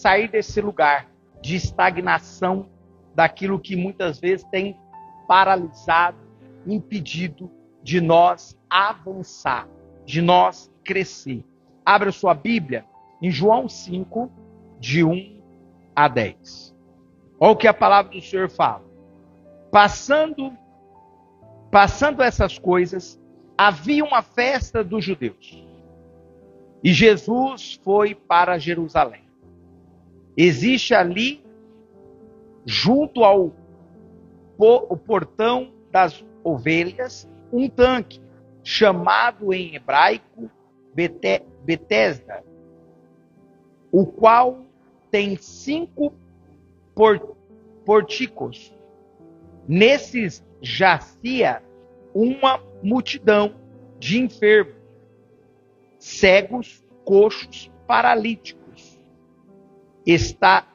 sair desse lugar de estagnação, daquilo que muitas vezes tem paralisado, impedido de nós avançar, de nós crescer. Abra sua Bíblia em João 5, de 1 a 10. Olha o que a palavra do Senhor fala. Passando essas coisas, havia uma festa dos judeus. E Jesus foi para Jerusalém. Existe ali, junto ao portão das ovelhas, um tanque, chamado em hebraico Betesda, o qual tem 5 portícolos. Nesses jacia uma multidão de enfermos, cegos, coxos, paralíticos. Está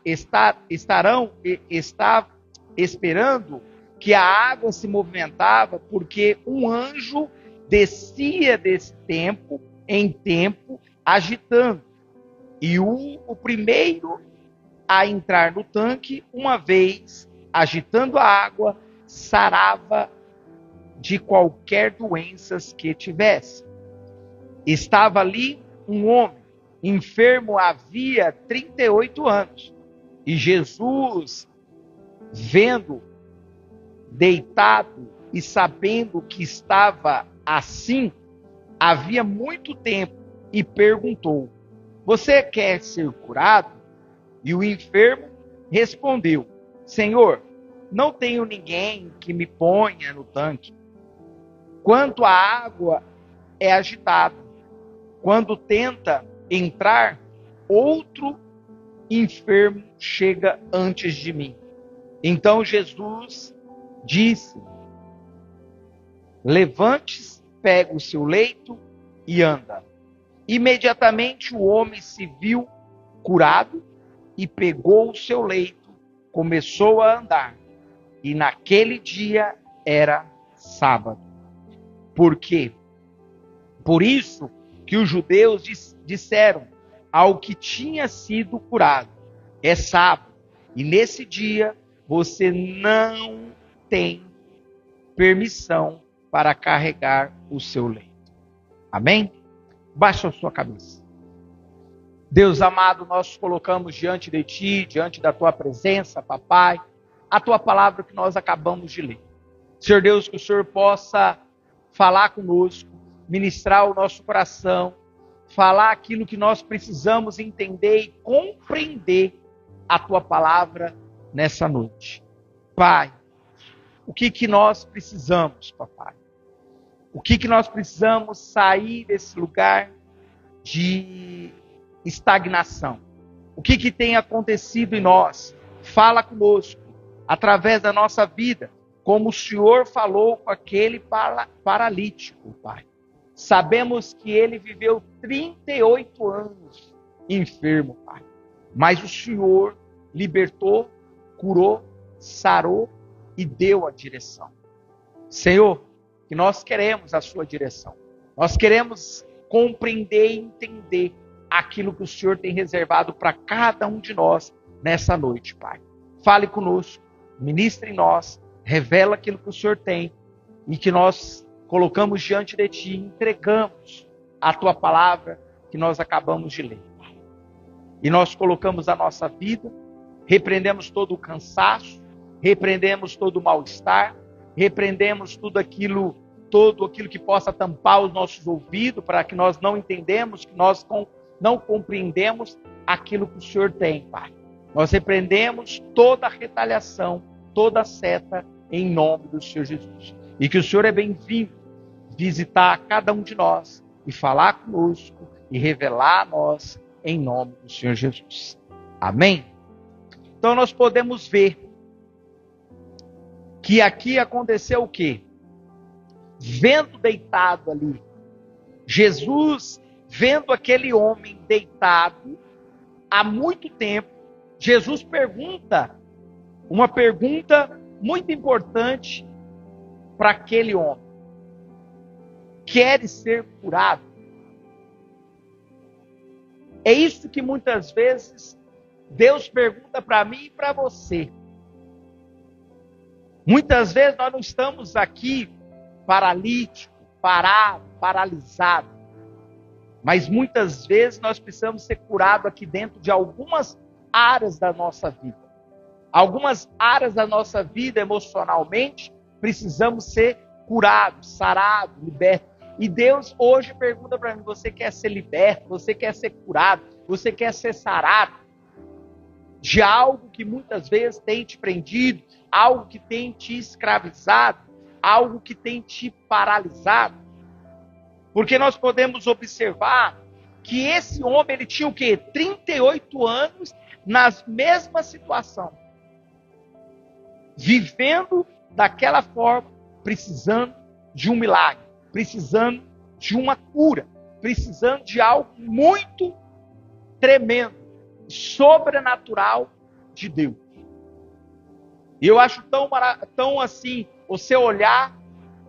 esperando que a água se movimentava, porque um anjo descia desse tempo em tempo, agitando. E o primeiro a entrar no tanque, uma vez agitando a água, sarava de qualquer doenças que tivesse. Estava ali um homem, enfermo havia 38 anos. E Jesus, vendo deitado e sabendo que estava assim, havia muito tempo, e perguntou: você quer ser curado? E o enfermo respondeu: Senhor, não tenho ninguém que me ponha no tanque quando a água é agitada. Quando tenta entrar, outro enfermo chega antes de mim. Então Jesus disse: levante-se, pega o seu leito e anda. Imediatamente o homem se viu curado e pegou o seu leito, começou a andar. E naquele dia era sábado. Por quê? Por isso que os judeus disseram ao que tinha sido curado: é sábado, e nesse dia você não tem permissão para carregar o seu leito. Amém? Baixa a sua cabeça. Deus amado, nós colocamos diante de Ti, diante da Tua presença, Papai, a Tua palavra que nós acabamos de ler. Senhor Deus, que o Senhor possa falar conosco, ministrar o nosso coração, falar aquilo que nós precisamos entender e compreender a Tua palavra nessa noite. Pai, o que nós precisamos, Papai? O que nós precisamos sair desse lugar de estagnação? O que tem acontecido em nós? Fala conosco, através da nossa vida, como o Senhor falou com aquele paralítico, Pai. Sabemos que ele viveu 38 anos enfermo, Pai. Mas o Senhor libertou, curou, sarou e deu a direção. Senhor, que nós queremos a sua direção. Nós queremos compreender e entender aquilo que o Senhor tem reservado para cada um de nós nessa noite, Pai. Fale conosco, ministre em nós, revela aquilo que o Senhor tem e que nós colocamos diante de Ti, entregamos a Tua palavra que nós acabamos de ler, Pai. E nós colocamos a nossa vida, repreendemos todo o cansaço, repreendemos todo o mal-estar, repreendemos tudo aquilo que possa tampar os nossos ouvidos, para que nós não entendemos, que nós não compreendemos aquilo que o Senhor tem, Pai. Nós repreendemos toda a retaliação, toda a seta, em nome do Senhor Jesus. E que o Senhor é bem-vindo visitar cada um de nós e falar conosco e revelar a nós em nome do Senhor Jesus. Amém? Então nós podemos ver que aqui aconteceu o quê? Vendo deitado ali, Jesus, vendo aquele homem deitado há muito tempo, Jesus pergunta uma pergunta muito importante para aquele homem: queres ser curado? É isso que muitas vezes Deus pergunta para mim e para você. Muitas vezes nós não estamos aqui paralítico, parado, paralisado. Mas muitas vezes nós precisamos ser curados aqui dentro de algumas áreas da nossa vida. Algumas áreas da nossa vida emocionalmente precisamos ser curados, sarados, libertos. E Deus hoje pergunta para mim, você quer ser liberto? Você quer ser curado? Você quer ser sarado? De algo que muitas vezes tem te prendido, algo que tem te escravizado, algo que tem te paralisado. Porque nós podemos observar que esse homem, ele tinha o quê? 38 anos na mesma situação. Vivendo daquela forma, precisando de um milagre, precisando de uma cura, precisando de algo muito tremendo, sobrenatural de Deus. E eu acho tão assim, o seu olhar,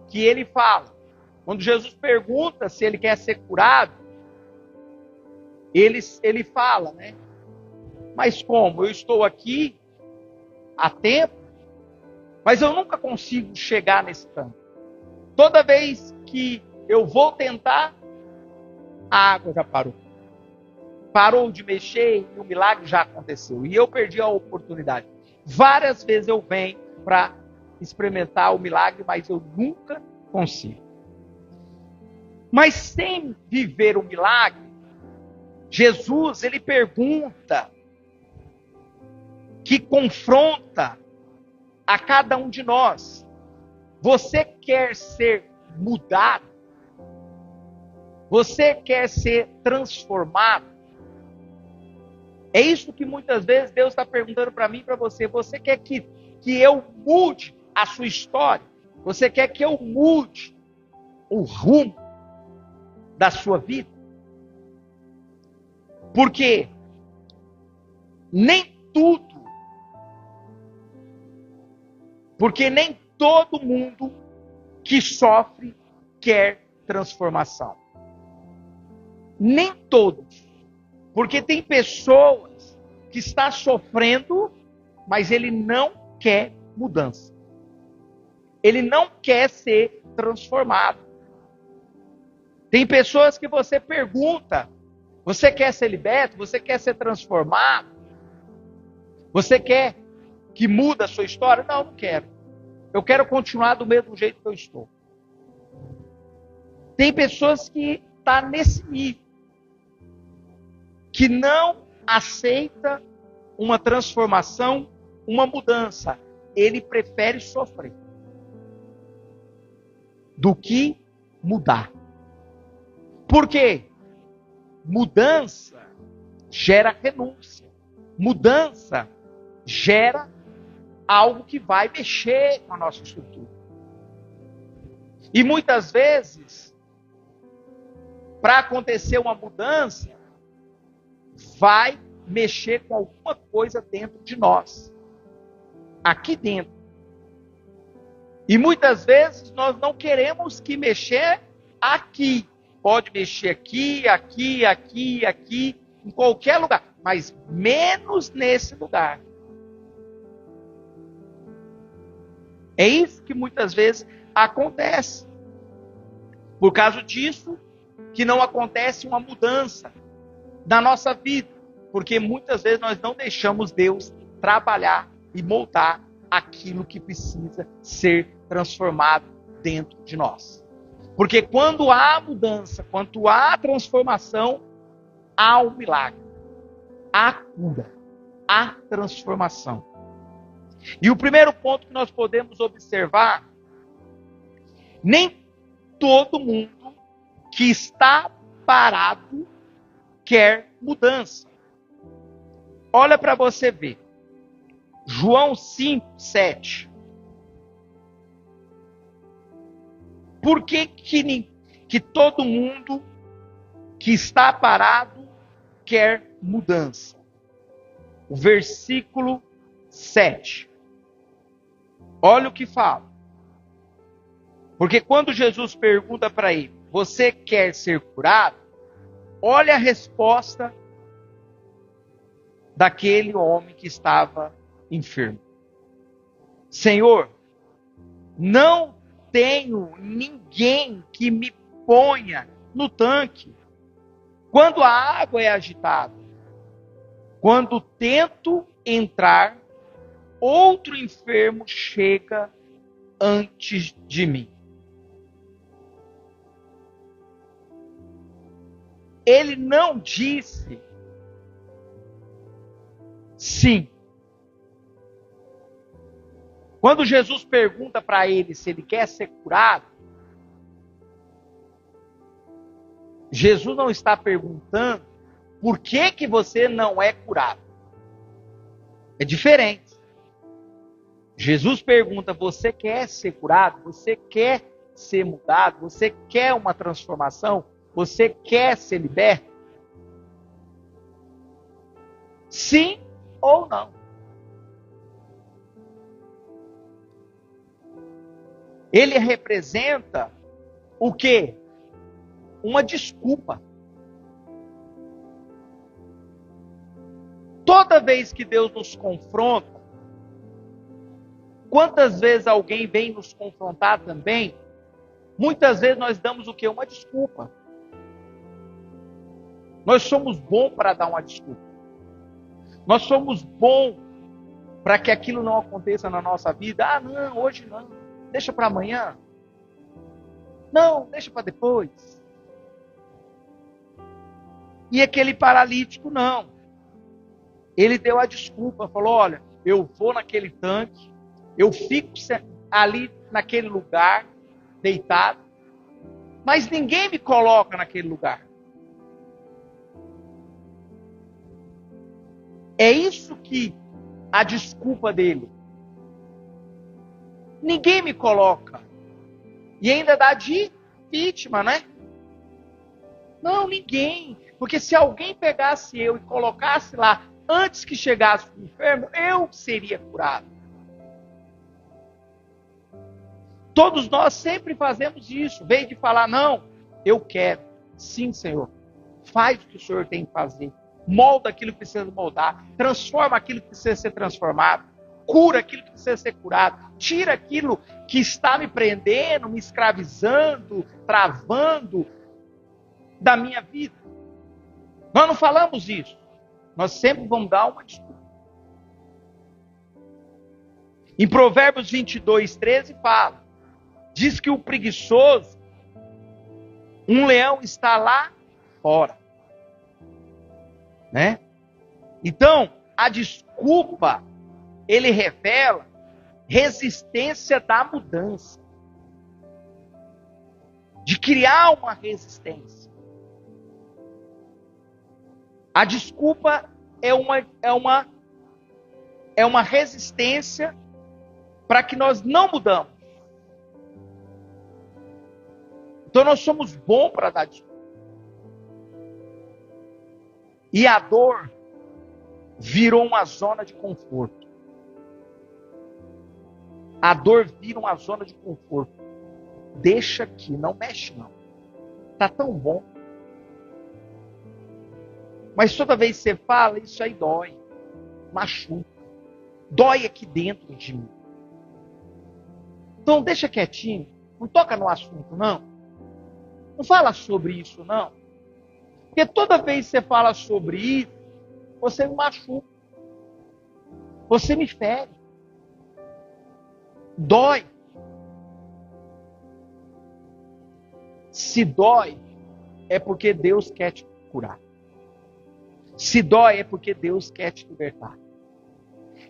que ele fala, quando Jesus pergunta se ele quer ser curado, ele fala, né? Mas como? Eu estou aqui há tempo, mas eu nunca consigo chegar nesse tanto. Toda vez que eu vou tentar, a água já parou. Parou de mexer e o milagre já aconteceu. E eu perdi a oportunidade. Várias vezes eu venho para experimentar o milagre, mas eu nunca consigo. Mas sem viver o milagre, Jesus, ele pergunta, que confronta a cada um de nós. Você quer ser mudado? Você quer ser transformado? É isso que muitas vezes Deus está perguntando para mim e para você. Você quer que eu mude a sua história? Você quer que eu mude o rumo da sua vida? Porque nem todo mundo que sofre quer transformação. Nem todos. Porque tem pessoas que estão sofrendo, mas ele não quer mudança. Ele não quer ser transformado. Tem pessoas que você pergunta, você quer ser liberto? Você quer ser transformado? Você quer que mude a sua história? Não, não quero. Eu quero continuar do mesmo jeito que eu estou. Tem pessoas que estão nesse nível, que não aceita uma transformação, uma mudança. Ele prefere sofrer do que mudar. Por quê? Mudança gera renúncia. Mudança gera algo que vai mexer com a nossa estrutura. E muitas vezes, para acontecer uma mudança, vai mexer com alguma coisa dentro de nós. Aqui dentro. E muitas vezes nós não queremos que mexer aqui. Pode mexer aqui, aqui, aqui, aqui, em qualquer lugar. Mas menos nesse lugar. É isso que muitas vezes acontece. Por causa disso, que não acontece uma mudança na nossa vida. Porque muitas vezes nós não deixamos Deus trabalhar e moldar aquilo que precisa ser transformado dentro de nós. Porque quando há mudança, quando há transformação, há um milagre, há cura, há transformação. E o primeiro ponto que nós podemos observar, nem todo mundo que está parado quer mudança. Olha para você ver. João 5, 7. Por que todo mundo que está parado quer mudança? O versículo 7. Olha o que fala. Porque quando Jesus pergunta para ele, você quer ser curado? Olha a resposta daquele homem que estava enfermo. Senhor, não tenho ninguém que me ponha no tanque quando a água é agitada. Quando tento entrar, outro enfermo chega antes de mim. Ele não disse sim. Quando Jesus pergunta para ele se ele quer ser curado, Jesus não está perguntando por que você não é curado. É diferente. Jesus pergunta: você quer ser curado? Você quer ser mudado? Você quer uma transformação? Você quer ser liberto? Sim ou não? Ele representa o quê? Uma desculpa. Toda vez que Deus nos confronta, quantas vezes alguém vem nos confrontar também, muitas vezes nós damos o quê? Uma desculpa. Nós somos bons para dar uma desculpa. Nós somos bons para que aquilo não aconteça na nossa vida. Ah, não, hoje não. Deixa para amanhã. Não, deixa para depois. E aquele paralítico, não. Ele deu a desculpa, falou: olha, eu vou naquele tanque, eu fico ali naquele lugar, deitado, mas ninguém me coloca naquele lugar. É isso que a desculpa dele. Ninguém me coloca. E ainda dá de vítima, né? Não, ninguém. Porque se alguém pegasse eu e colocasse lá antes que chegasse o enfermo, eu seria curado. Todos nós sempre fazemos isso. Vem de falar: não, eu quero. Sim, Senhor. Faz o que o Senhor tem que fazer. Molda aquilo que precisa moldar. Transforma aquilo que precisa ser transformado. Cura aquilo que precisa ser curado. Tira aquilo que está me prendendo, me escravizando, travando da minha vida. Nós não falamos isso. Nós sempre vamos dar uma desculpa. Em Provérbios 22:13 fala. Diz que o preguiçoso, um leão está lá fora. Né? Então, a desculpa, ele revela resistência da mudança. De criar uma resistência. A desculpa é uma resistência para que nós não mudamos. Então nós somos bons para dar desculpa. E a dor virou uma zona de conforto. A dor vira uma zona de conforto. Deixa aqui, não mexe não. Tá tão bom. Mas toda vez que você fala, isso aí dói. Machuca. Dói aqui dentro de mim. Então deixa quietinho. Não toca no assunto, não. Não fala sobre isso, não. Porque toda vez que você fala sobre isso, você me machuca. Você me fere. Dói. Se dói, é porque Deus quer te curar. Se dói, é porque Deus quer te libertar.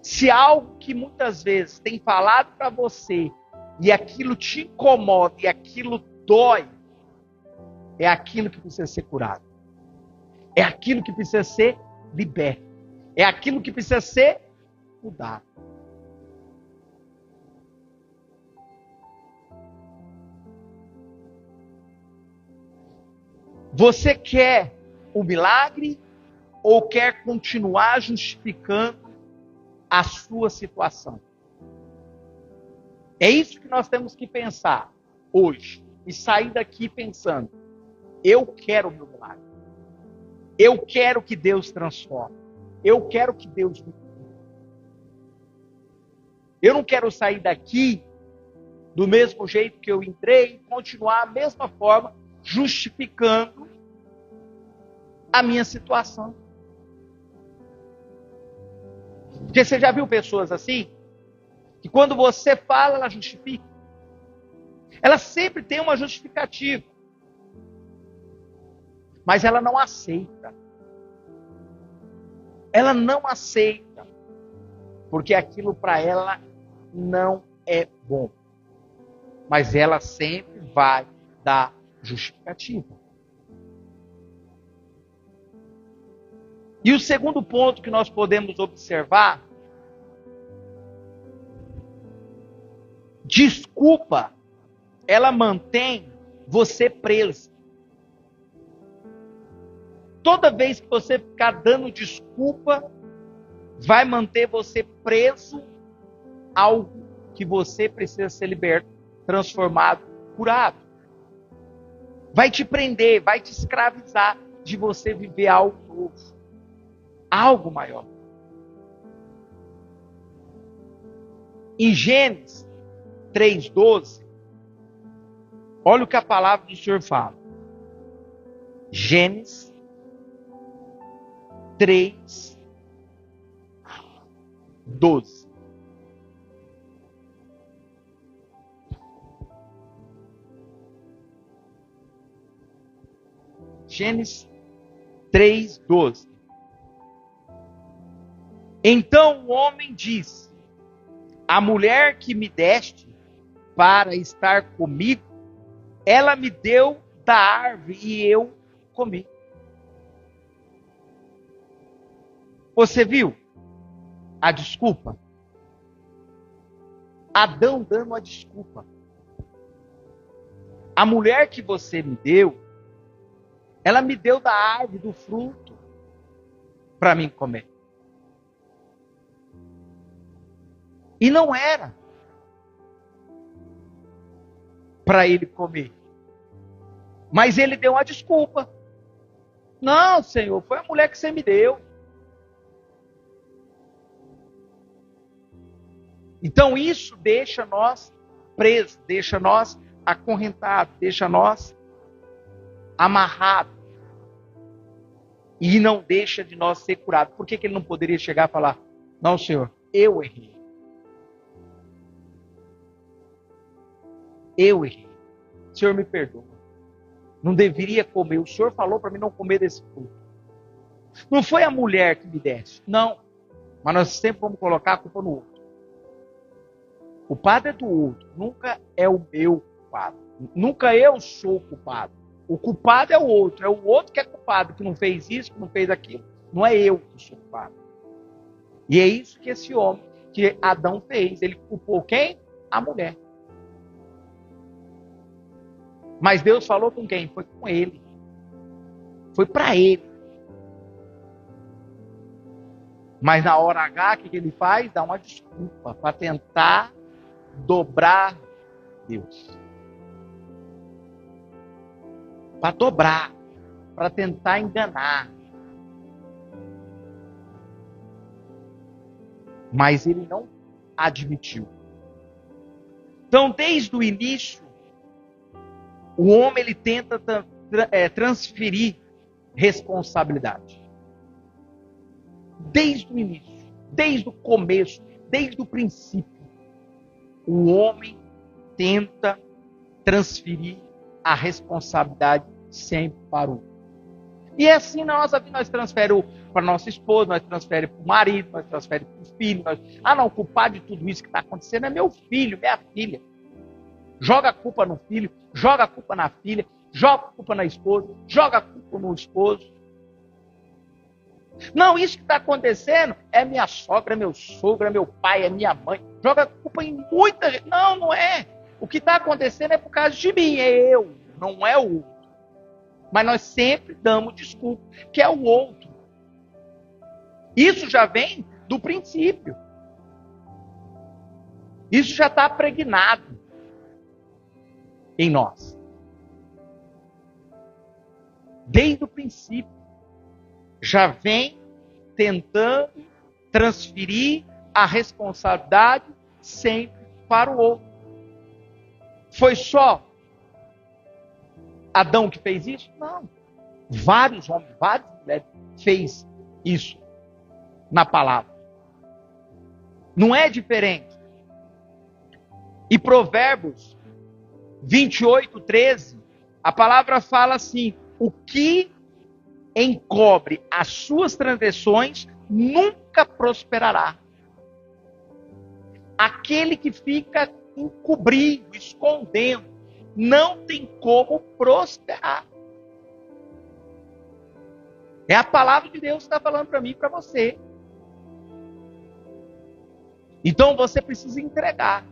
Se algo que muitas vezes tem falado para você, e aquilo te incomoda, e aquilo dói, é aquilo que precisa ser curado. É aquilo que precisa ser liberto. É aquilo que precisa ser mudado. Você quer o milagre ou quer continuar justificando a sua situação? É isso que nós temos que pensar hoje. E sair daqui pensando: eu quero o meu milagre. Eu quero que Deus transforme. eu quero que Deus me cure. Eu não quero sair daqui do mesmo jeito que eu entrei e continuar da mesma forma, justificando a minha situação. Porque você já viu pessoas assim? Que quando você fala, ela justifica. Ela sempre tem uma justificativa. Mas ela não aceita. Ela não aceita. Porque aquilo para ela não é bom. Mas ela sempre vai dar justificativa. E o segundo ponto que nós podemos observar, desculpa, ela mantém você preso. Toda vez que você ficar dando desculpa, vai manter você preso a algo que você precisa ser liberto, transformado, curado. Vai te prender, vai te escravizar de você viver algo novo, algo maior. Em Gênesis 3:12, olha o que a palavra do Senhor fala. Gênesis 3:12. Gênesis 3:12. Então o homem disse: a mulher que me deste para estar comigo, ela me deu da árvore e eu comi. Você viu a desculpa? Adão dando a desculpa. A mulher que você me deu, ela me deu da árvore, do fruto, para mim comer. E não era para ele comer. Mas ele deu uma desculpa. Não, Senhor, foi a mulher que você me deu. Então isso deixa nós presos, deixa nós acorrentados, deixa nós amarrados. E não deixa de nós ser curados. Por que ele não poderia chegar e falar: não, Senhor, eu errei. Eu errei. O Senhor me perdoa. Não deveria comer. O Senhor falou para mim não comer desse fruto. Não foi a mulher que me desse. Não. Mas nós sempre vamos colocar a culpa no outro. O culpado é do outro. Nunca é o meu culpado. Nunca eu sou o culpado. O culpado é o outro. É o outro que é culpado. Que não fez isso, que não fez aquilo. Não é eu que sou culpado. E é isso que esse homem, que Adão fez. Ele culpou quem? A mulher. Mas Deus falou com quem? Foi com ele. Foi para ele. Mas na hora H, o que ele faz? Dá uma desculpa para tentar dobrar Deus. Para dobrar. Para tentar enganar. Mas ele não admitiu. Então, desde o início, o homem ele tenta transferir responsabilidade. Desde o início, desde o começo, desde o princípio, o homem tenta transferir a responsabilidade sempre para o outro. E é assim na nossa vida, nós transferimos para nossa esposa, nós transferimos para o marido, nós transferimos para o filho. Não, o culpado de tudo isso que está acontecendo é meu filho, minha filha. Joga a culpa no filho, joga a culpa na filha, joga a culpa na esposa, joga a culpa no esposo. Não, isso que está acontecendo é minha sogra, é meu sogro, é meu pai, é minha mãe. Joga a culpa em muita gente. Não, não é. O que está acontecendo é por causa de mim, é eu, não é o outro. Mas nós sempre damos desculpa, que é o outro. Isso já vem do princípio. Isso já está pregnado em nós. Desde o princípio. Já vem tentando transferir a responsabilidade sempre para o outro. Foi só Adão que fez isso? Não. Vários homens, várias mulheres fez isso na palavra. Não é diferente. E Provérbios 28:13, a palavra fala assim: o que encobre as suas transgressões nunca prosperará. Aquele que fica encobrindo, escondendo, não tem como prosperar. É a palavra de Deus que está falando para mim e para você. Então você precisa entregar.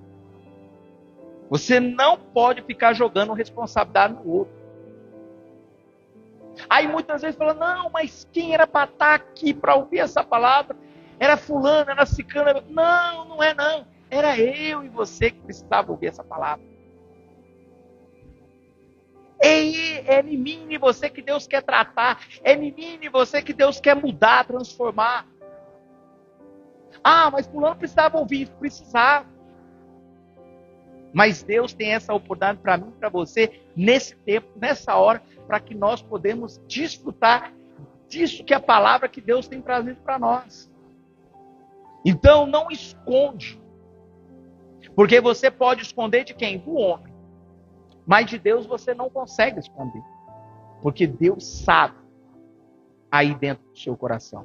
Você não pode ficar jogando responsabilidade no outro. Aí muitas vezes fala, não, mas quem era para estar aqui para ouvir essa palavra? Era fulano, era ciclano. Não, não é não. Era eu e você que precisava ouvir essa palavra. É em mim e você que Deus quer tratar. É em mim e você que Deus quer mudar, transformar. Ah, mas fulano precisava ouvir isso. Precisava. Mas Deus tem essa oportunidade para mim e para você, nesse tempo, nessa hora, para que nós podemos desfrutar disso que é a palavra que Deus tem trazido para nós. Então, não esconde. Porque você pode esconder de quem? Do homem. Mas de Deus você não consegue esconder. Porque Deus sabe aí dentro do seu coração.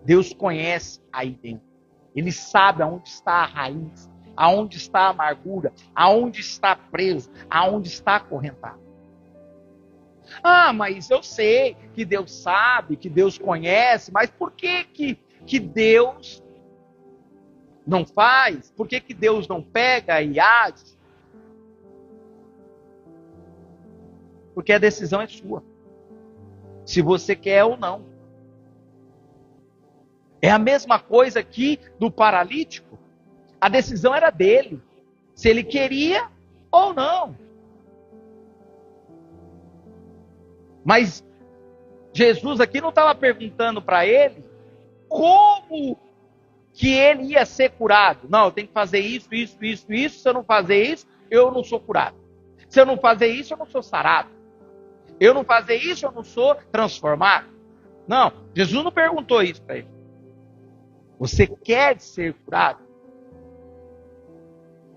Deus conhece aí dentro. Ele sabe aonde está a raiz, aonde está a amargura, aonde está preso, aonde está acorrentado. Ah, mas eu sei que Deus sabe, que Deus conhece, mas por que Deus não faz? Por que Deus não pega e age? Porque a decisão é sua. Se você quer ou não. É a mesma coisa aqui do paralítico. A decisão era dele. Se ele queria ou não. Mas Jesus aqui não estava perguntando para ele como que ele ia ser curado. Não, eu tenho que fazer isso, isso, isso, isso. Se eu não fazer isso, eu não sou curado. Se eu não fazer isso, eu não sou sarado. Eu não fazer isso, eu não sou transformado. Não, Jesus não perguntou isso para ele. Você quer ser curado?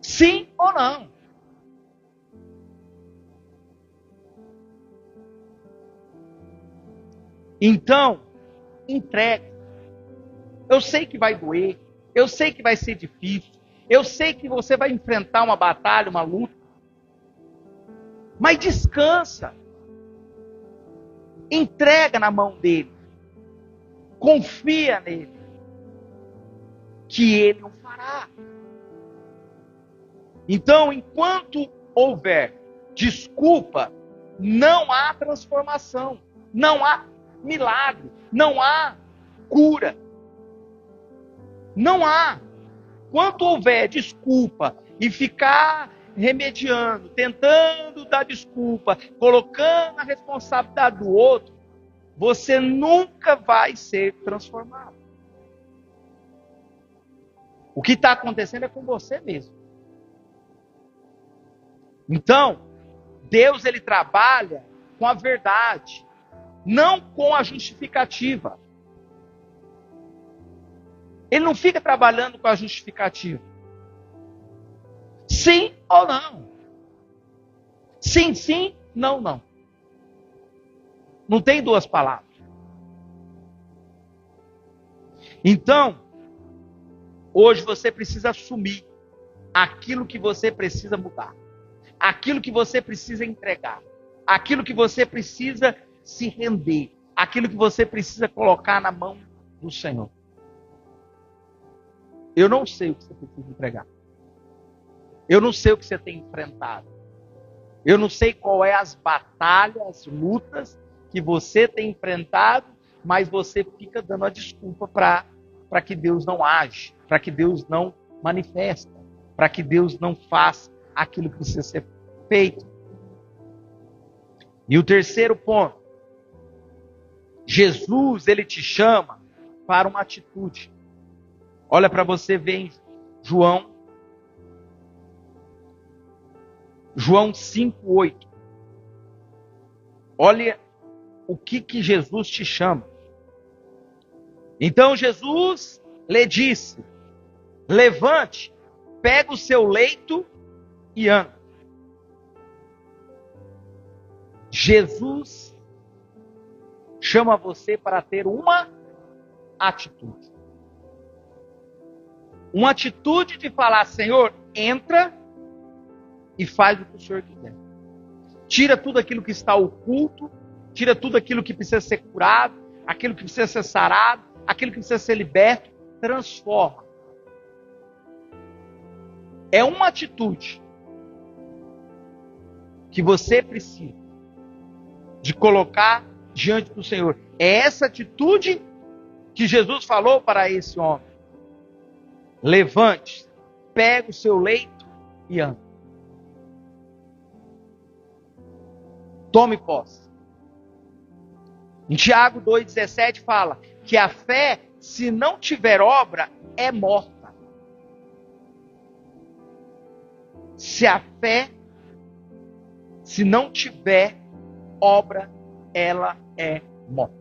Sim ou não? Então, entregue. Eu sei que vai doer. Eu sei que vai ser difícil. Eu sei que você vai enfrentar uma batalha, uma luta. Mas descansa. Entrega na mão dele. Confia nele. Que ele o fará. Então, enquanto houver desculpa, não há transformação. Não há milagre. Não há cura. Não há. Enquanto houver desculpa e ficar remediando, tentando dar desculpa, colocando a responsabilidade do outro, você nunca vai ser transformado. O que está acontecendo é com você mesmo. Então, Deus ele trabalha com a verdade, não com a justificativa. Ele não fica trabalhando com a justificativa. Sim ou não. Sim, sim, não, não. Não tem duas palavras. Então, hoje você precisa assumir aquilo que você precisa mudar. Aquilo que você precisa entregar. Aquilo que você precisa se render. Aquilo que você precisa colocar na mão do Senhor. Eu não sei o que você precisa entregar. Eu não sei o que você tem enfrentado. Eu não sei qual é as batalhas, lutas que você tem enfrentado, mas você fica dando a desculpa para que Deus não age, para que Deus não manifesta, para que Deus não faça aquilo que precisa ser feito. E o terceiro ponto. Jesus, ele te chama para uma atitude. Olha para você ver em João 5:8. Olha o que Jesus te chama. Então Jesus lhe disse: levante, pega o seu leito e anda. Jesus chama você para ter uma atitude. Uma atitude de falar: Senhor, entra e faz o que o Senhor quiser. Tira tudo aquilo que está oculto, tira tudo aquilo que precisa ser curado, aquilo que precisa ser sarado, aquilo que precisa ser liberto, transforma. É uma atitude que você precisa de colocar diante do Senhor. É essa atitude que Jesus falou para esse homem: levante, pega o seu leito e anda. Tome posse. Em Tiago 2,17 fala que a fé, se não tiver obra, é morta. Se a fé, se não tiver obra, ela é morta.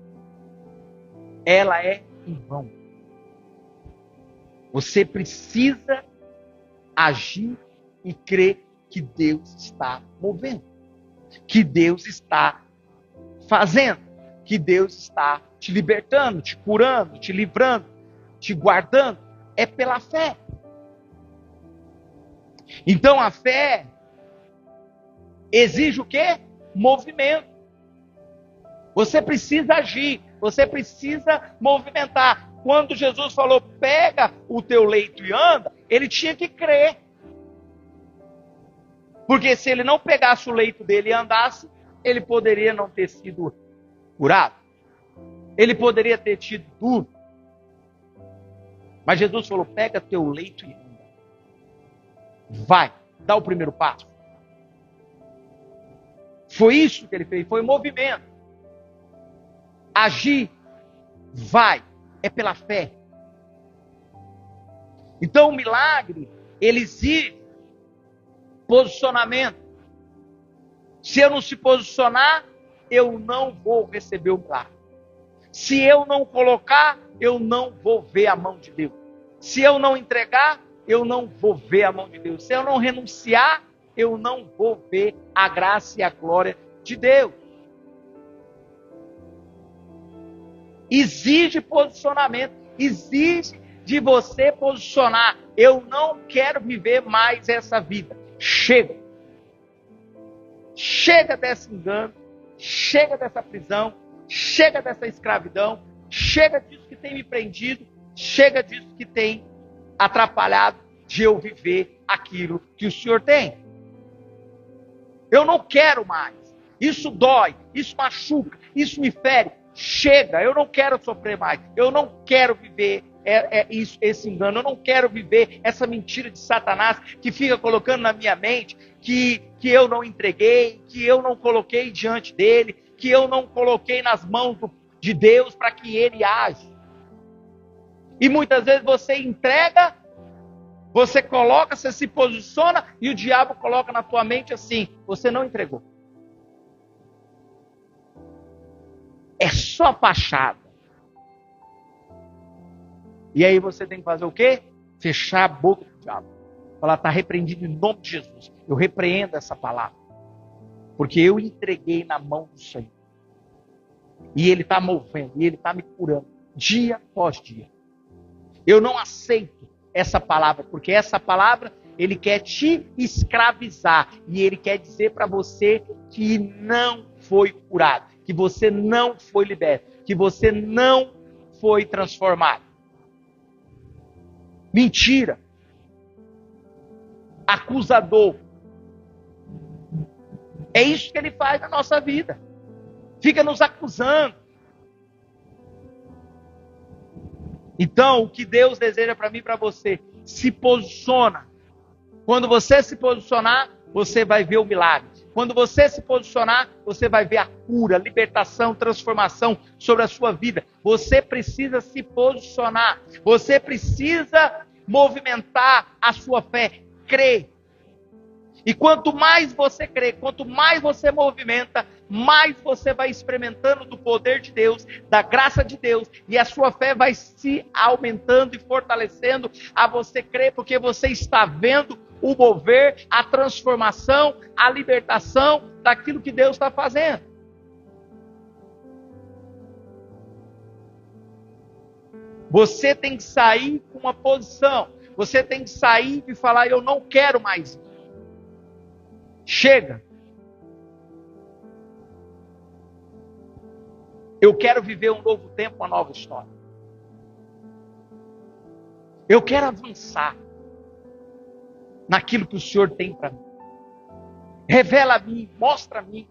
Ela é em vão. Você precisa agir e crer que Deus está movendo, que Deus está fazendo, que Deus está te libertando, te curando, te livrando, te guardando. É pela fé. Então a fé exige o quê? Movimento. Você precisa agir, você precisa movimentar. Quando Jesus falou: pega o teu leito e anda, ele tinha que crer. Porque se ele não pegasse o leito dele e andasse, ele poderia não ter sido curado. Ele poderia ter tido duro. Mas Jesus falou: pega teu leito e anda. Vai, dá o primeiro passo. Foi isso que ele fez, foi movimento. Agir, vai, é pela fé. Então o milagre, ele exige posicionamento. Se eu não se posicionar, eu não vou receber o milagre. Se eu não colocar, eu não vou ver a mão de Deus. Se eu não entregar, eu não vou ver a mão de Deus. Se eu não renunciar, eu não vou ver a graça e a glória de Deus. Exige posicionamento, exige de você posicionar. Eu não quero viver mais essa vida. Chega. Chega desse engano, chega dessa prisão, chega dessa escravidão, chega disso que tem me prendido, chega disso que tem atrapalhado de eu viver aquilo que o Senhor tem. Eu não quero mais. Isso dói, isso machuca, isso me fere. Chega, eu não quero sofrer mais. Eu não quero viver esse engano. Eu não quero viver essa mentira de Satanás que fica colocando na minha mente que eu não entreguei, que eu não coloquei diante dele, que eu não coloquei nas mãos de Deus para que ele age. E muitas vezes você entrega, você coloca, você se posiciona e o diabo coloca na tua mente assim: você não entregou. É só fachada. E aí você tem que fazer o quê? Fechar a boca do diabo. Falar: está repreendido em nome de Jesus. Eu repreendo essa palavra. Porque eu entreguei na mão do Senhor. E Ele está movendo, e Ele está me curando, dia após dia. Eu não aceito essa palavra, porque essa palavra, Ele quer te escravizar. E Ele quer dizer para você que não foi curado, que você não foi liberto, que você não foi transformado. Mentira. Acusador. É isso que ele faz na nossa vida. Fica nos acusando. Então, o que Deus deseja para mim e para você? Se posiciona. Quando você se posicionar, você vai ver o milagre. Quando você se posicionar, você vai ver a cura, libertação, transformação sobre a sua vida. Você precisa se posicionar. Você precisa movimentar a sua fé. Crer. E quanto mais você crê, quanto mais você movimenta, mais você vai experimentando do poder de Deus, da graça de Deus, e a sua fé vai se aumentando e fortalecendo a você crer, porque você está vendo o mover, a transformação, a libertação daquilo que Deus está fazendo. Você tem que sair com uma posição, você tem que sair e falar: eu não quero mais isso. Chega. Eu quero viver um novo tempo, uma nova história. Eu quero avançar naquilo que o Senhor tem para mim. Revela a mim, mostra a mim.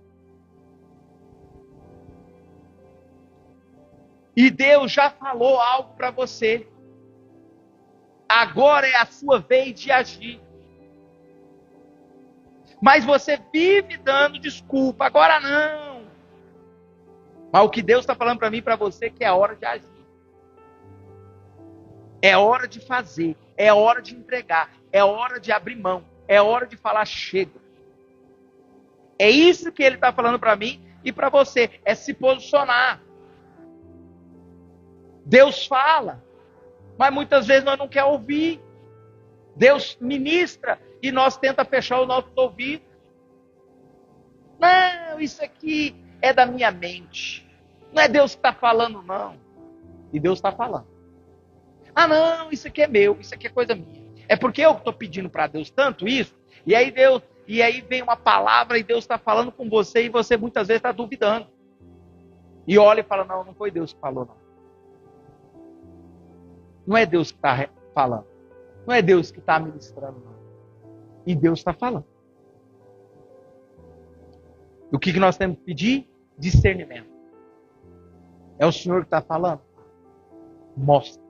E Deus já falou algo para você. Agora é a sua vez de agir. Mas você vive dando desculpa. Agora não. Mas o que Deus está falando para mim e para você é que é a hora de agir. É hora de fazer. É hora de entregar. É hora de abrir mão. É hora de falar: chega. É isso que Ele está falando para mim e para você. É se posicionar. Deus fala. Mas muitas vezes nós não queremos ouvir. Deus ministra e nós tenta fechar os nossos ouvidos. Não, isso aqui é da minha mente. Não é Deus que está falando, não. E Deus está falando. Ah, não, isso aqui é meu, isso aqui é coisa minha. É porque eu estou pedindo para Deus tanto isso, e aí vem uma palavra e Deus está falando com você, e você muitas vezes está duvidando. E olha e fala: não, não foi Deus que falou, não. Não é Deus que está falando. Não é Deus que está ministrando, não. E Deus está falando. E o que nós temos que pedir? Discernimento. É o Senhor que está falando? Mostra.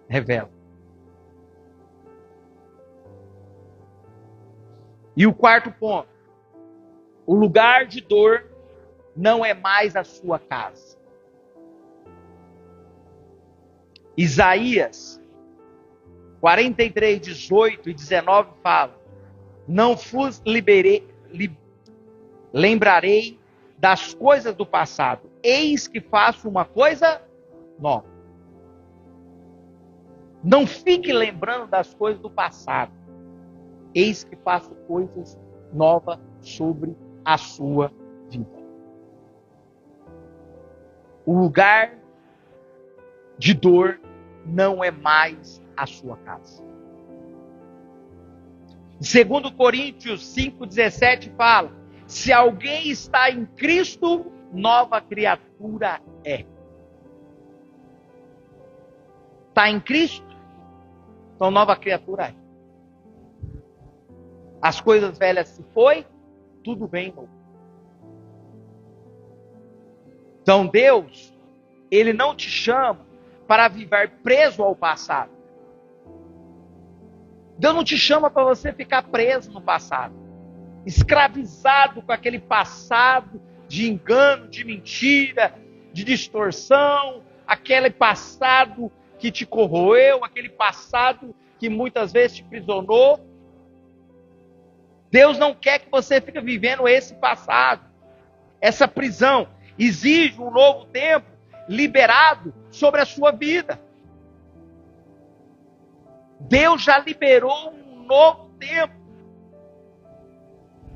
Revela. E o quarto ponto. O lugar de dor não é mais a sua casa. Isaías 43, 18 e 19 fala: não vos lembrarei das coisas do passado. Eis que faço uma coisa nova. Não fique lembrando das coisas do passado. Eis que faço coisas novas sobre a sua vida. O lugar de dor não é mais a sua casa. 2 Coríntios 5,17 fala: se alguém está em Cristo, nova criatura é. Está em Cristo? Então nova criatura é. As coisas velhas se foi, tudo bem, novo. Então Deus, Ele não te chama para viver preso ao passado. Deus não te chama para você ficar preso no passado, escravizado com aquele passado de engano, de mentira, de distorção, aquele passado que te corroeu, aquele passado que muitas vezes te aprisionou. Deus não quer que você fique vivendo esse passado, essa prisão. Exige um novo tempo liberado sobre a sua vida. Deus já liberou um novo tempo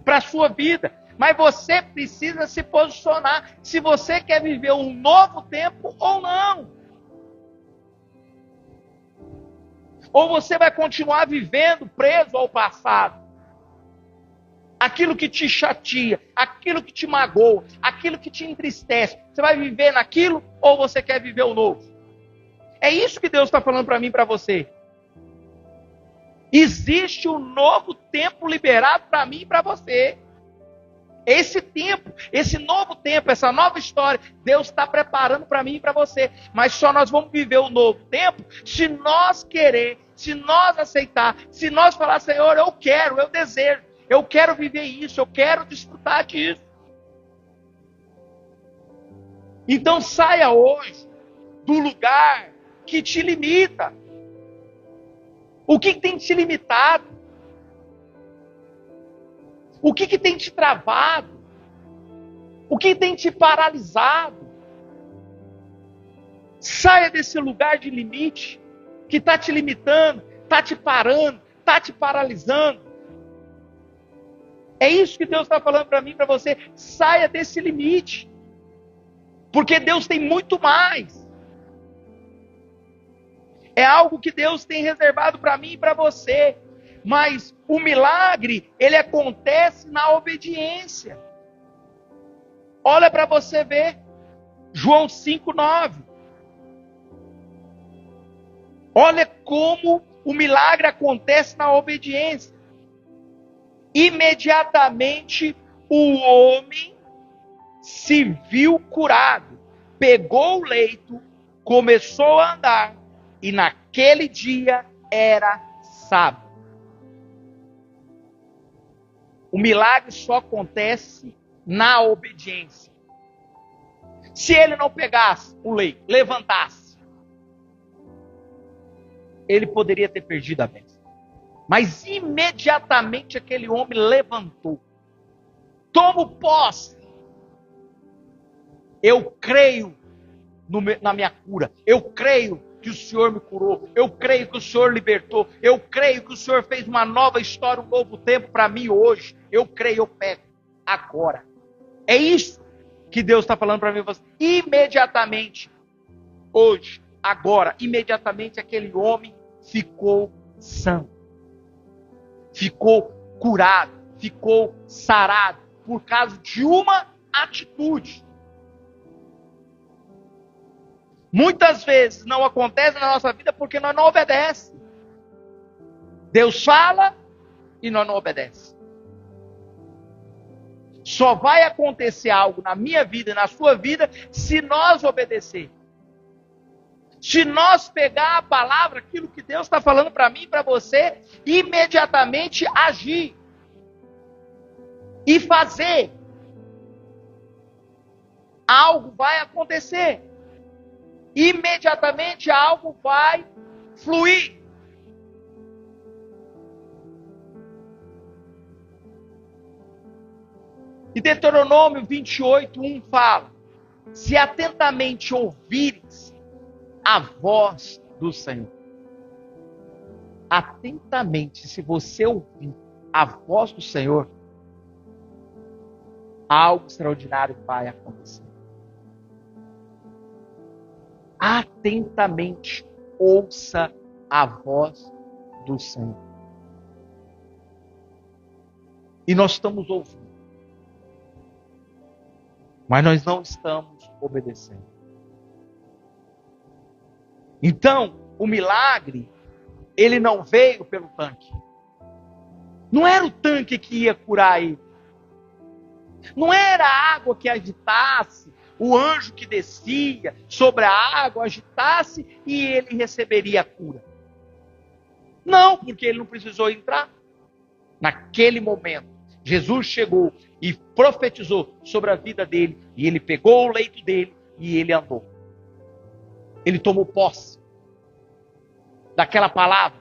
para a sua vida. Mas você precisa se posicionar se você quer viver um novo tempo ou não. Ou você vai continuar vivendo preso ao passado. Aquilo que te chateia, aquilo que te magoa, aquilo que te entristece. Você vai viver naquilo ou você quer viver o novo? É isso que Deus está falando para mim e para você. Existe um novo tempo liberado para mim e para você. Esse tempo, esse novo tempo, essa nova história, Deus está preparando para mim e para você. Mas só nós vamos viver o novo tempo se nós querer, se nós aceitar, se nós falar: Senhor, eu quero, eu desejo. Eu quero viver isso, eu quero desfrutar disso. Então saia hoje do lugar que te limita. O que tem te limitado? O que tem te travado? O que tem te paralisado? Saia desse lugar de limite que está te limitando, está te parando, está te paralisando. É isso que Deus está falando para mim e para você. Saia desse limite. Porque Deus tem muito mais. É algo que Deus tem reservado para mim e para você. Mas o milagre, ele acontece na obediência. Olha para você ver. João 5:9. Olha como o milagre acontece na obediência. Imediatamente o homem se viu curado, pegou o leito, começou a andar, e naquele dia era sábado. O milagre só acontece na obediência. Se ele não pegasse o leito, levantasse, ele poderia ter perdido a bênção. Mas imediatamente aquele homem levantou. Tomo posse. Eu creio na minha cura. Eu creio que o Senhor me curou. Eu creio que o Senhor libertou. Eu creio que o Senhor fez uma nova história, um novo tempo para mim hoje. Eu creio, eu pego. Agora. É isso que Deus está falando para mim. Imediatamente. Hoje. Agora. Imediatamente aquele homem ficou são. Ficou curado. Ficou sarado. Por causa de uma atitude. Muitas vezes não acontece na nossa vida porque nós não obedecemos. Deus fala e nós não obedecemos. Só vai acontecer algo na minha vida e na sua vida se nós obedecer. Se nós pegar a palavra, aquilo que Deus está falando para mim e para você, imediatamente agir. E fazer. Algo vai acontecer. Imediatamente algo vai fluir. E Deuteronômio 28:1 fala: se atentamente ouvires a voz do Senhor. Atentamente, se você ouvir a voz do Senhor, algo extraordinário vai acontecer. Atentamente ouça a voz do Senhor. E nós estamos ouvindo. Mas nós não estamos obedecendo. Então, o milagre, ele não veio pelo tanque. Não era o tanque que ia curar ele. Não era a água que agitasse, o anjo que descia sobre a água, agitasse e ele receberia a cura. Não, porque ele não precisou entrar. Naquele momento, Jesus chegou e profetizou sobre a vida dele, e ele pegou o leito dele e ele andou. Ele tomou posse daquela palavra.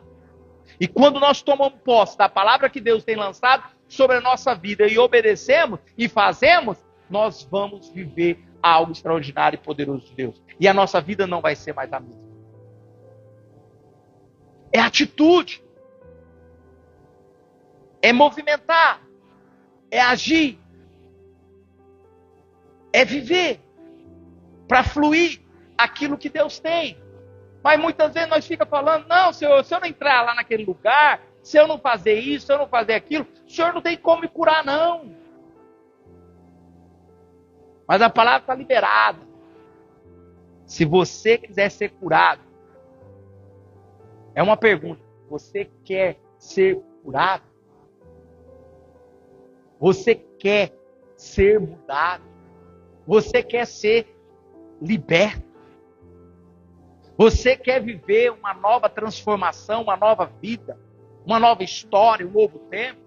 E quando nós tomamos posse da palavra que Deus tem lançado sobre a nossa vida e obedecemos e fazemos, nós vamos viver algo extraordinário e poderoso de Deus. E a nossa vida não vai ser mais a mesma. É atitude. É movimentar. É agir. É viver. Para fluir aquilo que Deus tem. Mas muitas vezes nós ficamos falando, não, se eu não entrar lá naquele lugar, se eu não fazer isso, se eu não fazer aquilo, o Senhor não tem como me curar, não. Mas a palavra está liberada. Se você quiser ser curado, é uma pergunta. Você quer ser curado? Você quer ser mudado? Você quer ser liberto? Você quer viver uma nova transformação, uma nova vida, uma nova história, um novo tempo?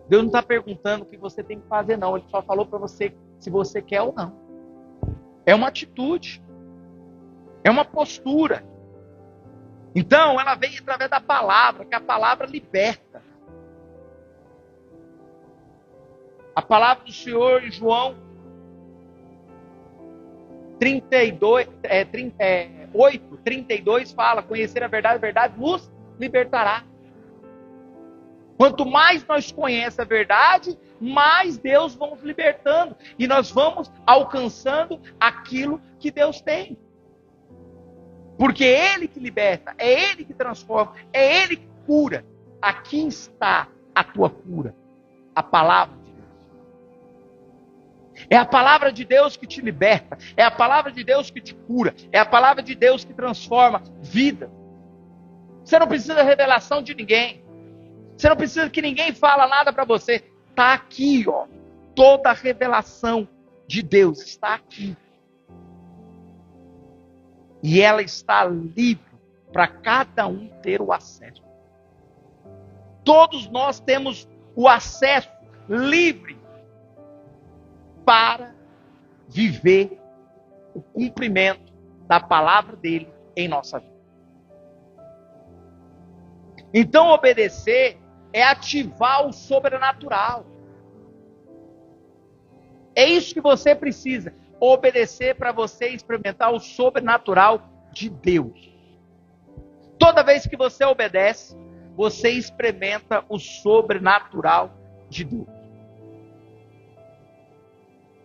Deus não está perguntando o que você tem que fazer, não. Ele só falou para você se você quer ou não. É uma atitude. É uma postura. Então, ela vem através da palavra, que a palavra liberta. A palavra do Senhor em João 8:32 fala: conhecer a verdade nos libertará. Quanto mais nós conhecemos a verdade, mais Deus vai nos libertando. E nós vamos alcançando aquilo que Deus tem. Porque é Ele que liberta, é Ele que transforma, é Ele que cura. Aqui está a tua cura. A palavra de Deus. É a palavra de Deus que te liberta. É a palavra de Deus que te cura. É a palavra de Deus que transforma vida. Você não precisa da revelação de ninguém. Você não precisa que ninguém fale nada para você. Está aqui, ó. Toda a revelação de Deus está aqui. E ela está livre para cada um ter o acesso. Todos nós temos o acesso livre para viver o cumprimento da palavra dele em nossa vida. Então, obedecer é ativar o sobrenatural. É isso que você precisa. Obedecer para você experimentar o sobrenatural de Deus. Toda vez que você obedece, você experimenta o sobrenatural de Deus.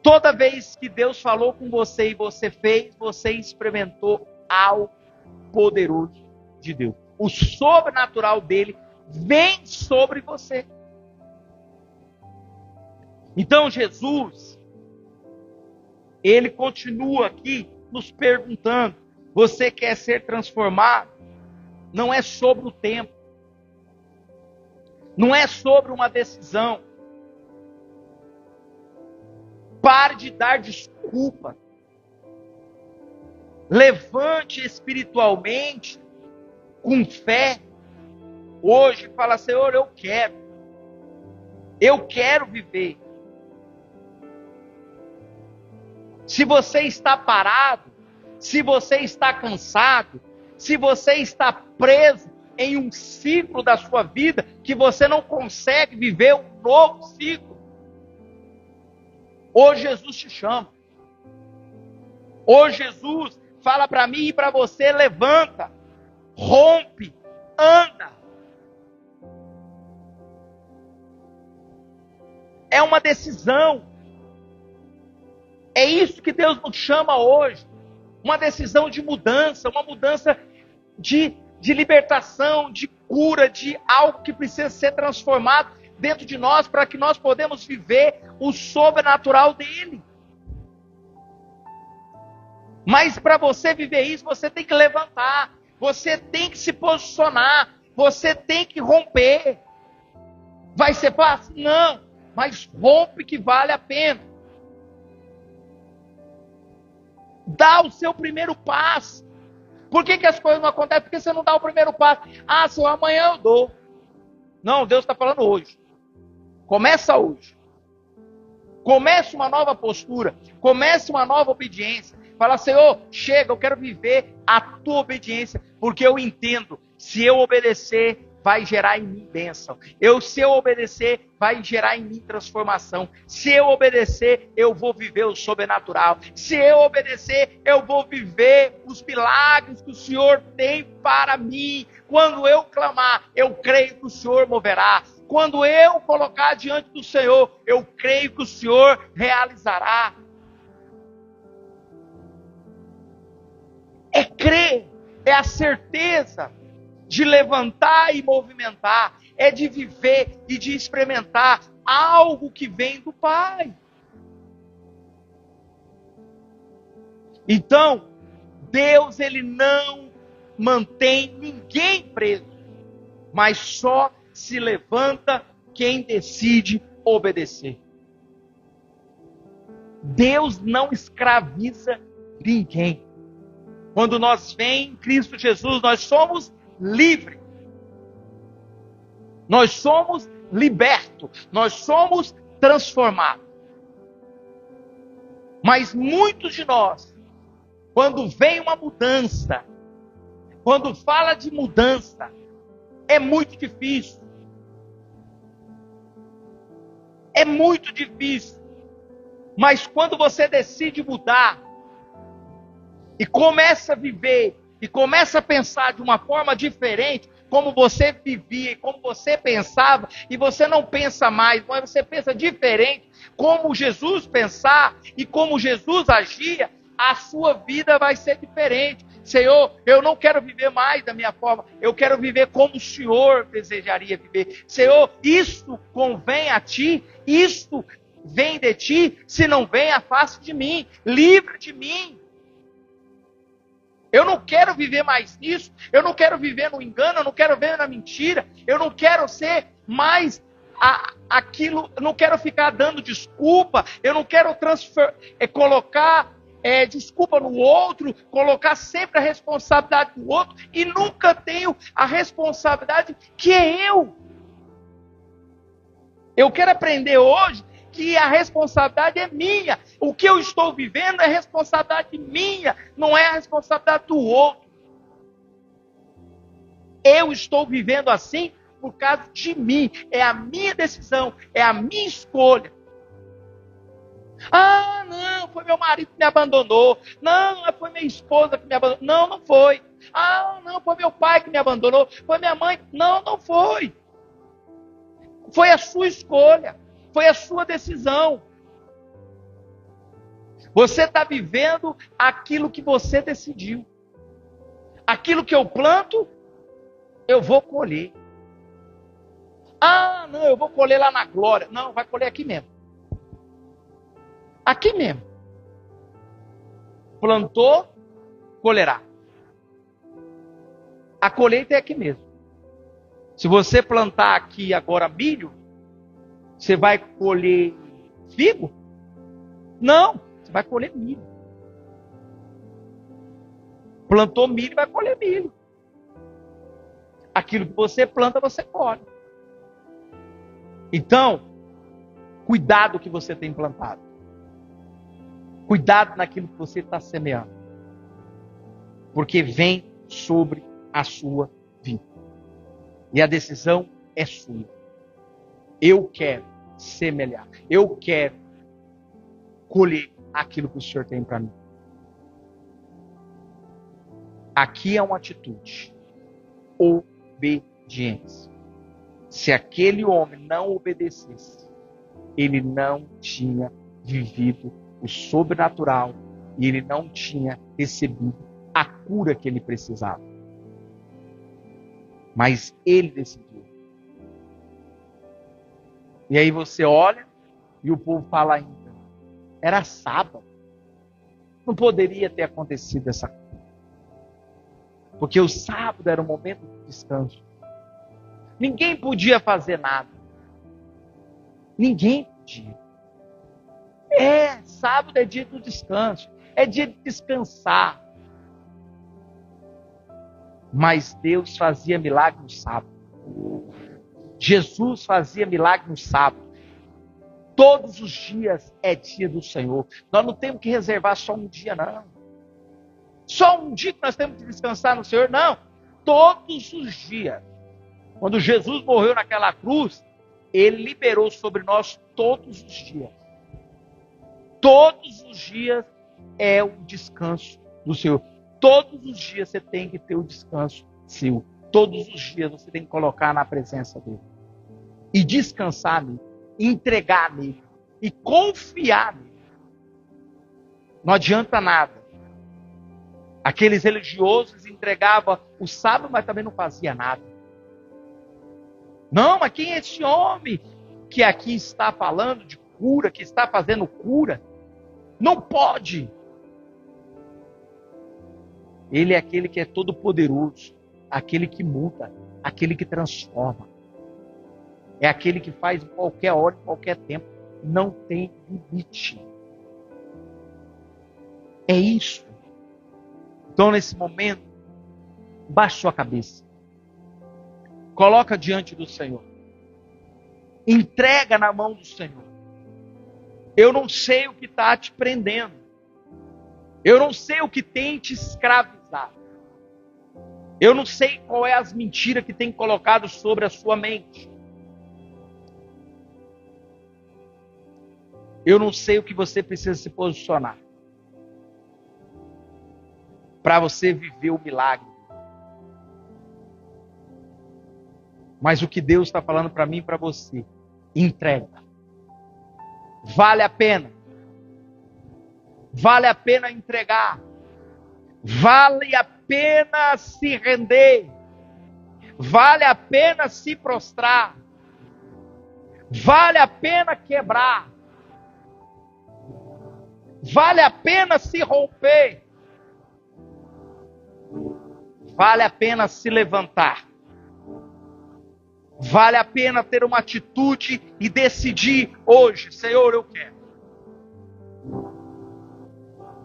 Toda vez que Deus falou com você e você fez, você experimentou algo poderoso de Deus. O sobrenatural dele vem sobre você. Então Jesus, ele continua aqui nos perguntando: você quer ser transformado? Não é sobre o tempo. Não é sobre uma decisão. Pare de dar desculpa. Levante espiritualmente, com fé. Hoje fala: Senhor, eu quero. Eu quero viver. Se você está parado, se você está cansado, se você está preso em um ciclo da sua vida que você não consegue viver um novo ciclo, hoje Jesus te chama. Hoje Jesus fala para mim e para você: levanta, rompe, anda. É uma decisão. É isso que Deus nos chama hoje. Uma decisão de mudança, uma mudança de libertação, de cura, de algo que precisa ser transformado dentro de nós para que nós podemos viver o sobrenatural dele. Mas para você viver isso, você tem que levantar, você tem que se posicionar, você tem que romper. Vai ser fácil? Não, mas rompe que vale a pena. Dá o seu primeiro passo. Por que as coisas não acontecem? Porque você não dá o primeiro passo. Ah, Senhor, amanhã eu dou. Não, Deus está falando hoje. Começa hoje. Comece uma nova postura. Comece uma nova obediência. Fala: Senhor, chega, eu quero viver a tua obediência. Porque eu entendo, se eu obedecer, vai gerar em mim bênção. Se eu obedecer, vai gerar em mim transformação. Se eu obedecer, eu vou viver o sobrenatural. Se eu obedecer, eu vou viver os milagres que o Senhor tem para mim. Quando eu clamar, eu creio que o Senhor moverá. Quando eu colocar diante do Senhor, eu creio que o Senhor realizará. É crer, é a certeza de levantar e movimentar, é de viver e de experimentar algo que vem do Pai. Então, Deus, ele não mantém ninguém preso, mas só se levanta quem decide obedecer. Deus não escraviza ninguém. Quando nós vem em Cristo Jesus, nós somos livres. Nós somos libertos, nós somos transformados. Mas muitos de nós, quando vem uma mudança, quando fala de mudança, é muito difícil. É muito difícil. Mas quando você decide mudar, e começa a viver, e começa a pensar de uma forma diferente, como você vivia e como você pensava, e você não pensa mais, mas você pensa diferente, como Jesus pensar e como Jesus agia, a sua vida vai ser diferente. Senhor, eu não quero viver mais da minha forma, eu quero viver como o Senhor desejaria viver. Senhor, isto convém a ti, isto vem de ti, se não vem, afaste de mim, livre de mim. Eu não quero viver mais nisso, eu não quero viver no engano, eu não quero viver na mentira, eu não quero ser mais aquilo, eu não quero ficar dando desculpa, eu não quero colocar desculpa no outro, colocar sempre a responsabilidade do outro e nunca tenho a responsabilidade que é eu. Eu quero aprender hoje que a responsabilidade é minha. O que eu estou vivendo é responsabilidade minha, não é a responsabilidade do outro. Eu estou vivendo assim por causa de mim. É a minha decisão, é a minha escolha. Ah, não, foi meu marido que me abandonou. Não, foi minha esposa que me abandonou. Não, não foi. Ah, não, foi meu pai que me abandonou. Foi minha mãe. Não, não foi. Foi a sua escolha. Foi a sua decisão. Você está vivendo aquilo que você decidiu. Aquilo que eu planto, eu vou colher. Ah, não, eu vou colher lá na glória. Não, vai colher aqui mesmo. Aqui mesmo. Plantou, colherá. A colheita é aqui mesmo. Se você plantar aqui agora milho, você vai colher figo? Não, você vai colher milho. Plantou milho, vai colher milho. Aquilo que você planta, você colhe. Então, cuidado que você tem plantado. Cuidado naquilo que você está semeando. Porque vem sobre a sua vida. E a decisão é sua. Eu quero semear. Eu quero colher aquilo que o Senhor tem para mim. Aqui é uma atitude. Obediência. Se aquele homem não obedecesse, ele não tinha vivido o sobrenatural e ele não tinha recebido a cura que ele precisava. Mas ele decidiu. E aí você olha e o povo fala ainda, era sábado. Não poderia ter acontecido essa coisa. Porque o sábado era o momento de descanso. Ninguém podia fazer nada. Ninguém podia. Sábado é dia do descanso. É dia de descansar. Mas Deus fazia milagre no sábado. Jesus fazia milagre no sábado. Todos os dias é dia do Senhor. Nós não temos que reservar só um dia, não. Só um dia que nós temos que descansar no Senhor, não. Todos os dias. Quando Jesus morreu naquela cruz, Ele liberou sobre nós todos os dias. Todos os dias é o descanso do Senhor. Todos os dias você tem que ter o descanso seu. Todos os dias você tem que colocar na presença dEle. E descansar nele. Entregar nele. E confiar nele. Não adianta nada. Aqueles religiosos entregavam o sábado, mas também não fazia nada. Não, mas quem é esse homem que aqui está falando de cura, que está fazendo cura? Não pode. Ele é aquele que é todo poderoso, aquele que muda, aquele que transforma. É aquele que faz em qualquer hora, em qualquer tempo. Não tem limite. É isso. Então, nesse momento, baixe sua cabeça. Coloca diante do Senhor. Entrega na mão do Senhor. Eu não sei o que está te prendendo. Eu não sei o que tem te escravizado. Eu não sei qual é as mentiras que tem colocado sobre a sua mente. Eu não sei o que você precisa se posicionar para você viver o milagre. Mas o que Deus está falando para mim e para você, entrega. Vale a pena. Vale a pena entregar. Vale a pena se render. Vale a pena se prostrar. Vale a pena quebrar. Vale a pena se romper. Vale a pena se levantar. Vale a pena ter uma atitude e decidir hoje, Senhor, eu quero.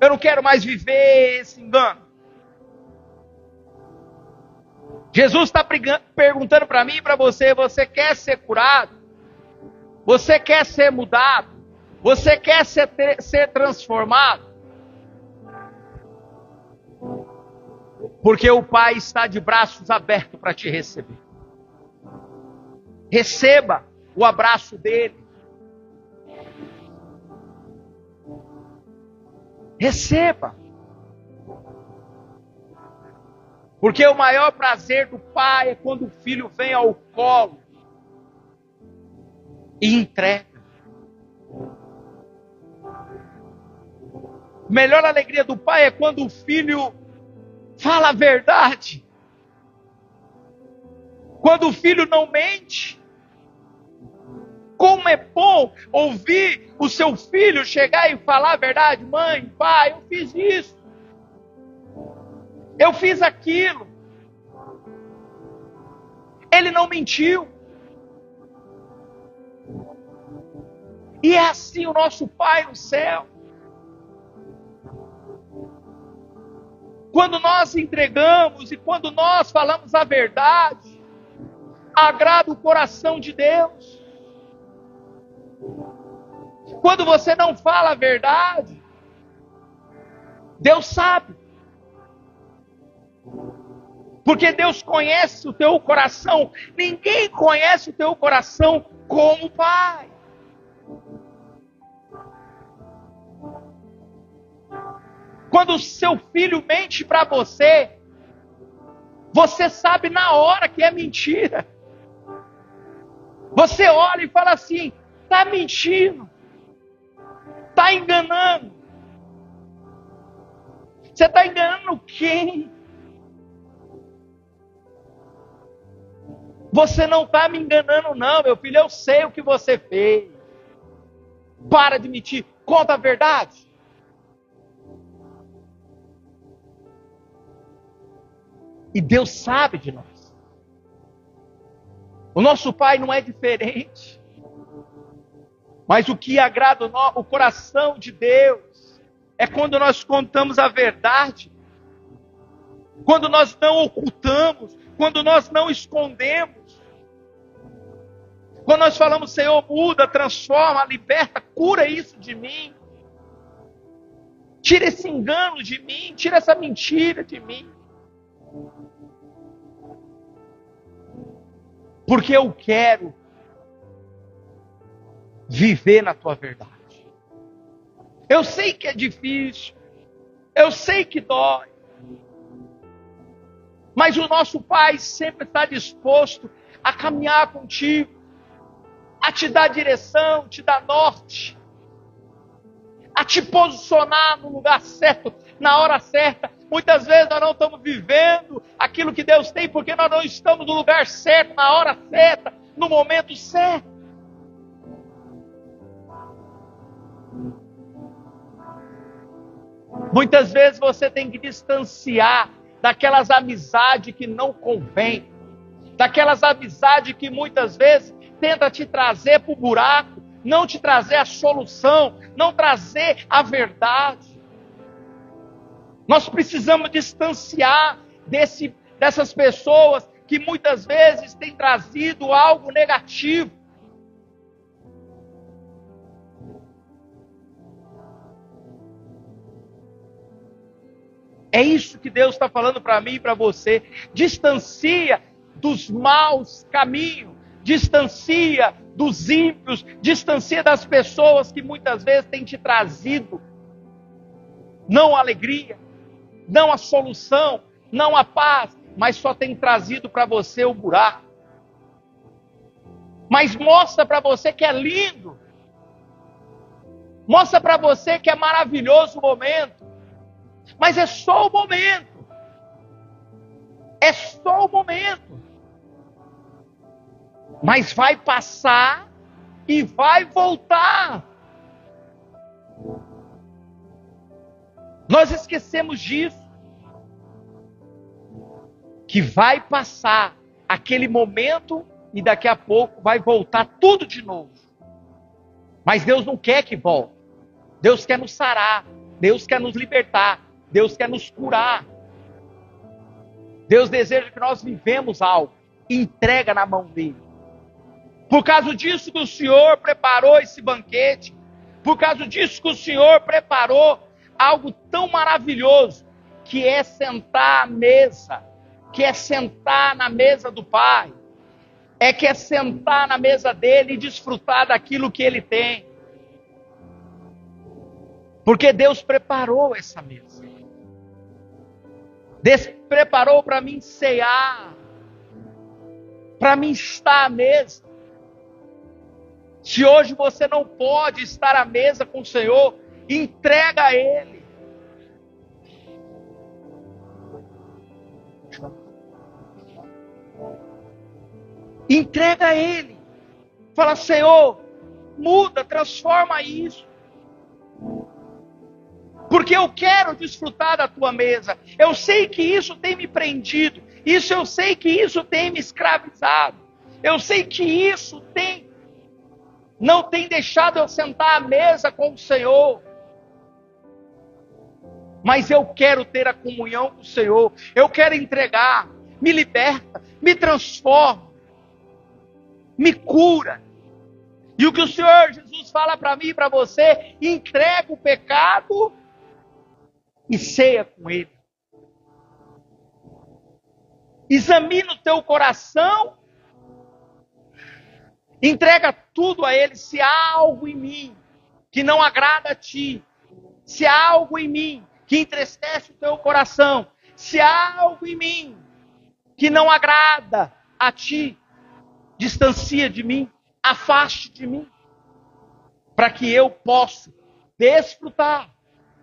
Eu não quero mais viver esse engano. Jesus está perguntando para mim e para você, você quer ser curado? Você quer ser mudado? Você quer ser transformado? Porque o Pai está de braços abertos para te receber. Receba o abraço dele. Receba. Porque o maior prazer do Pai é quando o filho vem ao colo e entrega. A melhor alegria do Pai é quando o filho fala a verdade. Quando o filho não mente. Como é bom ouvir o seu filho chegar e falar a verdade. Mãe, pai, eu fiz isso. Eu fiz aquilo. Ele não mentiu. E é assim o nosso Pai no céu. Quando nós entregamos e quando nós falamos a verdade, agrada o coração de Deus. Quando você não fala a verdade, Deus sabe. Porque Deus conhece o teu coração. Ninguém conhece o teu coração como o Pai. Quando o seu filho mente para você, você sabe na hora que é mentira. Você olha e fala assim, está mentindo. Está enganando. Você está enganando quem? Você não está me enganando não, meu filho. Eu sei o que você fez. Para de mentir. Conta a verdade. E Deus sabe de nós. O nosso Pai não é diferente. Mas o que agrada o coração de Deus é quando nós contamos a verdade. Quando nós não ocultamos. Quando nós não escondemos. Quando nós falamos, Senhor, muda, transforma, liberta, cura isso de mim. Tira esse engano de mim. Tira essa mentira de mim. Porque eu quero viver na tua verdade. Eu sei que é difícil. Eu sei que dói. Mas o nosso Pai sempre está disposto a caminhar contigo. A te dar direção, te dar norte. A te posicionar no lugar certo, na hora certa. Muitas vezes nós não estamos vivendo aquilo que Deus tem, porque nós não estamos no lugar certo, na hora certa, no momento certo. Muitas vezes você tem que distanciar daquelas amizades que não convém, daquelas amizades que muitas vezes tenta te trazer para o buraco, não te trazer a solução, não trazer a verdade. Nós precisamos distanciar dessas pessoas que muitas vezes têm trazido algo negativo. É isso que Deus está falando para mim e para você. Distancia dos maus caminhos, distancia dos ímpios, distancia das pessoas que muitas vezes têm te trazido não a alegria, não a solução, não a paz, mas só tem trazido para você o buraco. Mas mostra para você que é lindo, mostra para você que é maravilhoso o momento, mas é só o momento, é só o momento, mas vai passar e vai voltar. Nós esquecemos disso, que vai passar aquele momento e daqui a pouco vai voltar tudo de novo. Mas Deus não quer que volte. Deus quer nos sarar, Deus quer nos libertar, Deus quer nos curar. Deus deseja que nós vivemos algo, entrega na mão dele. Por causa disso que o Senhor preparou esse banquete, por causa disso que o Senhor preparou algo tão maravilhoso, que é sentar à mesa, que é sentar na mesa do Pai, que é sentar na mesa dele e desfrutar daquilo que ele tem. Porque Deus preparou essa mesa. Deus preparou para mim cear, para mim estar à mesa. Se hoje você não pode estar à mesa com o Senhor, entrega a Ele. Entrega a Ele. Fala, Senhor, muda, transforma isso. Porque eu quero desfrutar da tua mesa. Eu sei que isso tem me prendido. Eu sei que isso tem me escravizado. Eu sei que isso não tem deixado eu sentar à mesa com o Senhor. Mas eu quero ter a comunhão com o Senhor. Eu quero entregar. Me liberta, me transforma, me cura. E o que o Senhor Jesus fala para mim e para você: entrega o pecado e ceia com Ele. Examina o teu coração, entrega tudo a Ele. Se há algo em mim que não agrada a Ti, se há algo em mim que entristece o teu coração, se há algo em mim que não agrada a Ti, distancia de mim, afaste de mim, para que eu possa desfrutar,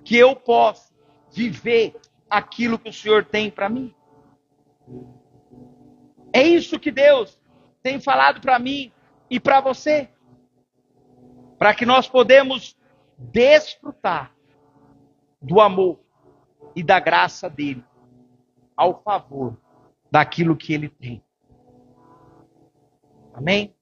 que eu possa viver aquilo que o Senhor tem para mim. É isso que Deus tem falado para mim e para você, para que nós podemos desfrutar do amor e da graça dele, ao favor daquilo que ele tem. Amém?